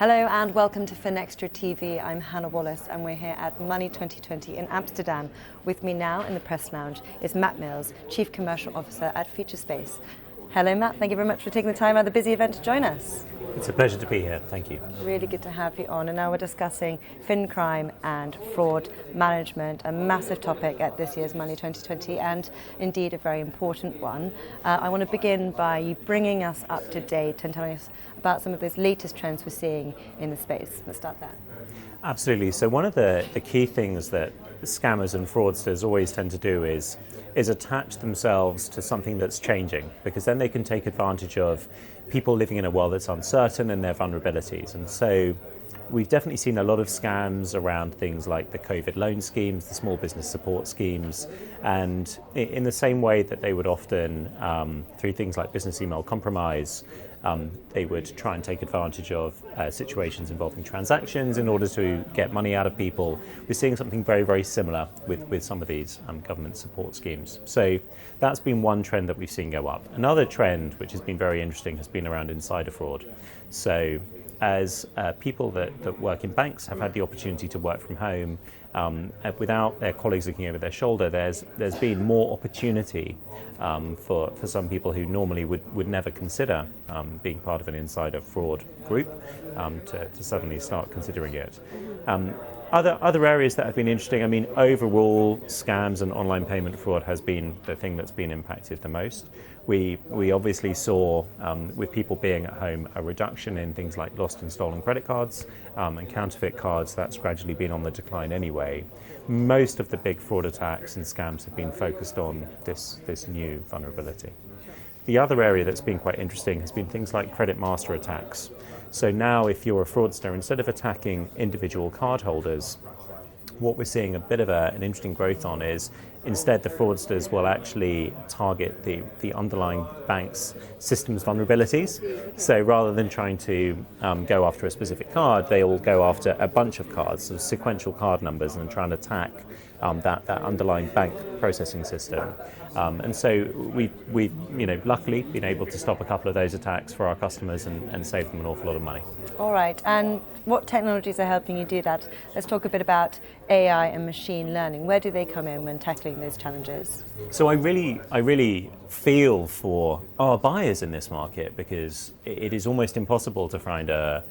Hello and welcome to Finextra TV. I'm Hannah Wallace and we're here at Money 2020 in Amsterdam. With me now in the press lounge is Matt Mills, Chief Commercial Officer at Featurespace. Hello Matt, thank you very much for taking the time out of the busy event to join us. It's a pleasure to be here, thank you. Really good to have you on, and now we're discussing FinCrime and fraud management, a massive topic at this year's Money 2020 and indeed a very important one. I want to begin by you bringing us up to date and telling us about some of those latest trends we're seeing in the space. Let's start there. Absolutely. So one of the key things that scammers and fraudsters always tend to do is attach themselves to something that's changing, because then they can take advantage of people living in a world that's uncertain and their vulnerabilities. And so we've definitely seen a lot of scams around things like the COVID loan schemes, the small business support schemes, and in the same way that they would often, through things like business email compromise, they would try and take advantage of situations involving transactions in order to get money out of people. We're seeing something very, very similar with some of these government support schemes. So that's been one trend that we've seen go up. Another trend, which has been very interesting, has been around insider fraud. So as people that work in banks have had the opportunity to work from home without their colleagues looking over their shoulder, there's been more opportunity for some people who normally would never consider being part of an insider fraud group to suddenly start considering it. Other areas that have been interesting, I mean, overall scams and online payment fraud has been the thing that's been impacted the most. We obviously saw, with people being at home, a reduction in things like lost and stolen credit cards and counterfeit cards. That's gradually been on the decline anyway. Most of the big fraud attacks and scams have been focused on this new vulnerability. The other area that's been quite interesting has been things like credit master attacks. So now if you're a fraudster, instead of attacking individual cardholders, what we're seeing a bit of an interesting growth on is instead the fraudsters will actually target the underlying bank's systems vulnerabilities. So rather than trying to go after a specific card, they will go after a bunch of cards, so sequential card numbers, and try and attack that underlying bank processing system. And so we've luckily been able to stop a couple of those attacks for our customers and save them an awful lot of money. All right, and what technologies are helping you do that? Let's talk a bit about AI and machine learning. Where do they come in when tackling those challenges? So I really feel for our buyers in this market, because it is almost impossible to find a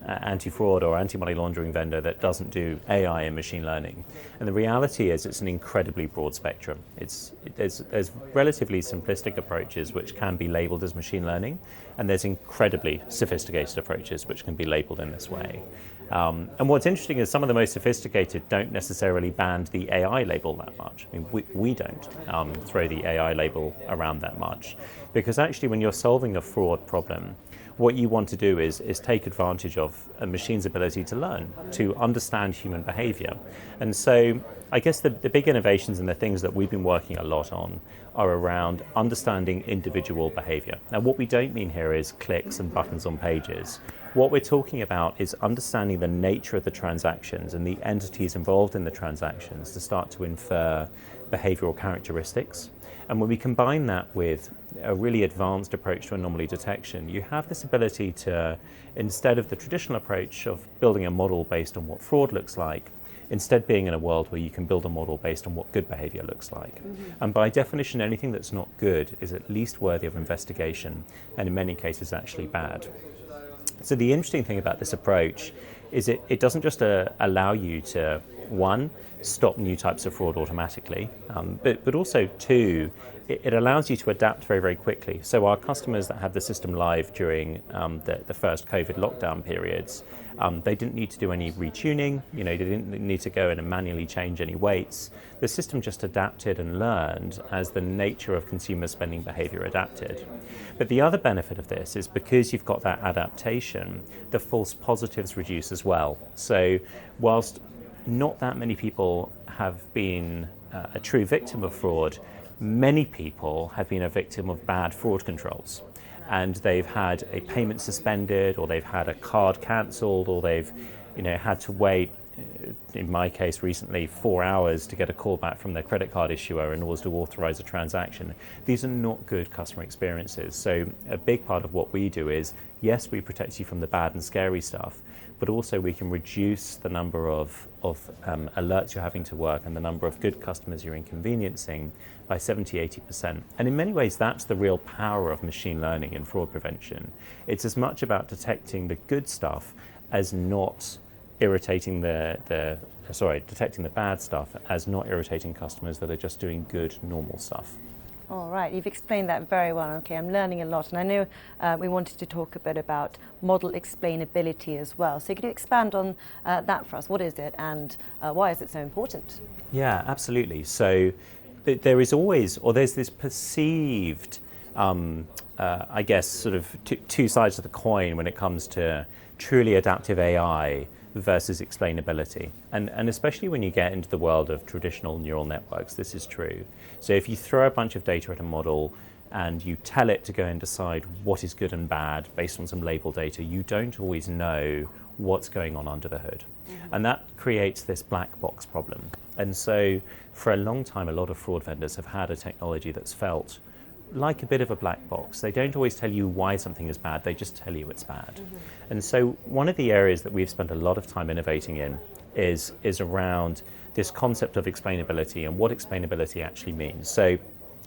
anti-fraud or anti-money laundering vendor that doesn't do AI and machine learning. And the reality is it's an incredibly broad spectrum. There's relatively simplistic approaches which can be labeled as machine learning, and there's incredibly sophisticated approaches which can be labeled in this way. And what's interesting is some of the most sophisticated don't necessarily band the AI label that much. I mean, we don't throw the AI label around that much, because actually when you're solving a fraud problem, what you want to do is take advantage of a machine's ability to learn, to understand human behavior. And so I guess the big innovations and the things that we've been working a lot on are around understanding individual behavior. Now, what we don't mean here is clicks and buttons on pages. What we're talking about is understanding the nature of the transactions and the entities involved in the transactions to start to infer behavioral characteristics. And when we combine that with a really advanced approach to anomaly detection, you have this ability to, instead of the traditional approach of building a model based on what fraud looks like, instead being in a world where you can build a model based on what good behavior looks like. Mm-hmm. And by definition, anything that's not good is at least worthy of investigation, and in many cases actually bad. So the interesting thing about this approach is it doesn't just allow you to, one, stop new types of fraud automatically, but also, two, it allows you to adapt very, very quickly. So our customers that had the system live during the first COVID lockdown periods, they didn't need to do any retuning, they didn't need to go in and manually change any weights. The system just adapted and learned as the nature of consumer spending behavior adapted. But the other benefit of this is because you've got that adaptation, the false positives reduce as well. So whilst not that many people have been a true victim of fraud, many people have been a victim of bad fraud controls. And they've had a payment suspended, or they've had a card cancelled, or they've had to wait in my case recently, 4 hours to get a call back from their credit card issuer in order to authorize a transaction. These are not good customer experiences. So a big part of what we do is, yes, we protect you from the bad and scary stuff, but also we can reduce the number of alerts you're having to work and the number of good customers you're inconveniencing by 70-80%. And in many ways, that's the real power of machine learning in fraud prevention. It's as much about detecting the good stuff as not detecting the bad stuff as not irritating customers that are just doing good, normal stuff. All right, you've explained that very well. Okay, I'm learning a lot, and I know we wanted to talk a bit about model explainability as well. So could you expand on that for us? What is it, and why is it so important? Yeah, absolutely. So there is always, or there's this perceived, I guess, sort of two sides of the coin when it comes to truly adaptive AI versus explainability. And especially when you get into the world of traditional neural networks, this is true. So if you throw a bunch of data at a model and you tell it to go and decide what is good and bad based on some label data, you don't always know what's going on under the hood. Mm-hmm. And that creates this black box problem. And so for a long time, a lot of fraud vendors have had a technology that's felt like a bit of a black box. They don't always tell you why something is bad, they just tell you it's bad. Mm-hmm. And so one of the areas that we've spent a lot of time innovating in is around this concept of explainability and what explainability actually means. So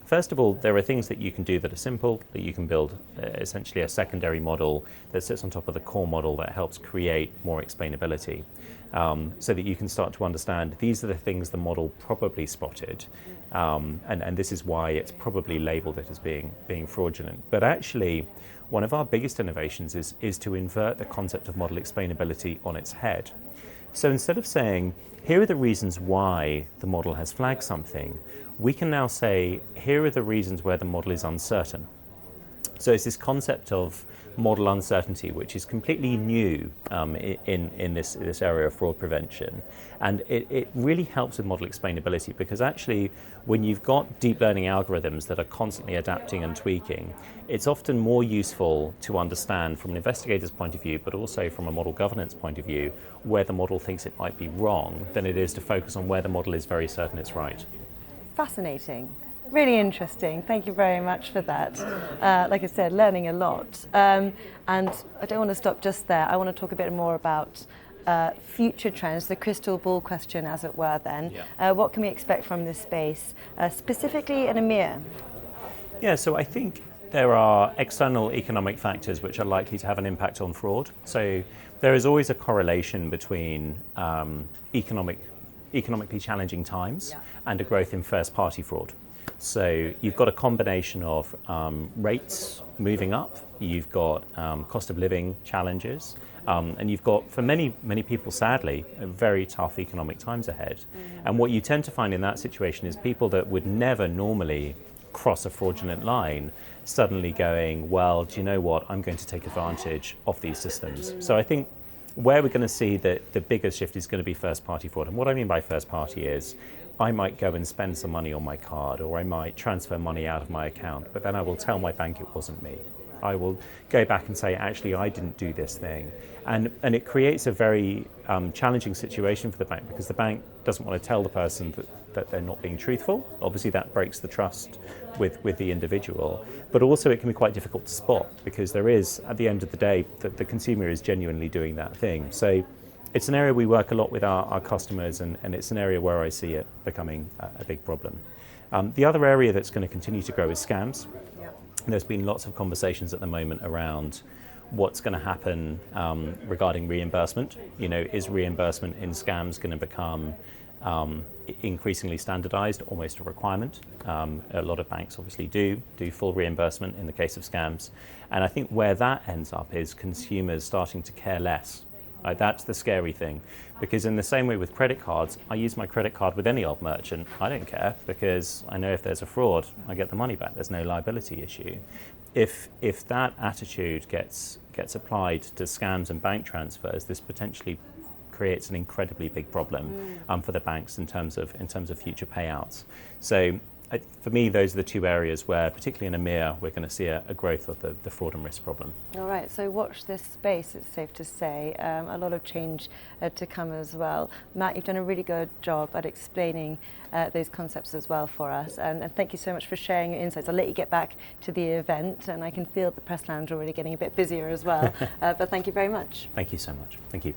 first of all, there are things that you can do that are simple, that you can build essentially a secondary model that sits on top of the core model that helps create more explainability. So that you can start to understand these are the things the model probably spotted, and this is why it's probably labeled it as being fraudulent. But actually, one of our biggest innovations is to invert the concept of model explainability on its head. So instead of saying, here are the reasons why the model has flagged something, we can now say, here are the reasons where the model is uncertain. So it's this concept of model uncertainty, which is completely new in this area of fraud prevention. And it really helps with model explainability, because actually when you've got deep learning algorithms that are constantly adapting and tweaking, it's often more useful to understand from an investigator's point of view, but also from a model governance point of view, where the model thinks it might be wrong, than it is to focus on where the model is very certain it's right. Fascinating. Really interesting. Thank you very much for that. Like I said, learning a lot. And I don't want to stop just there. I want to talk a bit more about future trends, the crystal ball question, as it were, then. Yeah. What can we expect from this space, specifically in EMEA? Yeah, so I think there are external economic factors which are likely to have an impact on fraud. So there is always a correlation between economically challenging times, yeah, and a growth in first-party fraud. So you've got a combination of rates moving up, you've got cost of living challenges, and you've got, for many people, sadly, very tough economic times ahead. Mm-hmm. And what you tend to find in that situation is people that would never normally cross a fraudulent line suddenly going, well, do you know what, I'm going to take advantage of these systems. Mm-hmm. So I think where we're going to see that the biggest shift is going to be first-party fraud. And what I mean by first-party is I might go and spend some money on my card, or I might transfer money out of my account, but then I will tell my bank it wasn't me. I will go back and say, actually, I didn't do this thing. And it creates a very challenging situation for the bank, because the bank doesn't want to tell the person that they're not being truthful. Obviously, that breaks the trust with the individual. But also, it can be quite difficult to spot, because there is, at the end of the day, that the consumer is genuinely doing that thing. So it's an area we work a lot with our customers, and it's an area where I see it becoming a big problem. The other area that's going to continue to grow is scams. Yep. There's been lots of conversations at the moment around what's going to happen regarding reimbursement. You know, is reimbursement in scams going to become increasingly standardized, almost a requirement? A lot of banks obviously do full reimbursement in the case of scams. And I think where that ends up is consumers starting to care less. That's the scary thing, because in the same way with credit cards, I use my credit card with any old merchant. I don't care, because I know if there's a fraud, I get the money back. There's no liability issue. If that attitude gets applied to scams and bank transfers, this potentially creates an incredibly big problem for the banks in terms of future payouts. So for me, those are the two areas where, particularly in EMEA, we're going to see a growth of the fraud and risk problem. All right, so watch this space, it's safe to say. A lot of change to come as well. Matt, you've done a really good job at explaining those concepts as well for us, and thank you so much for sharing your insights. I'll let you get back to the event, and I can feel the press lounge already getting a bit busier as well, but thank you very much. Thank you so much. Thank you.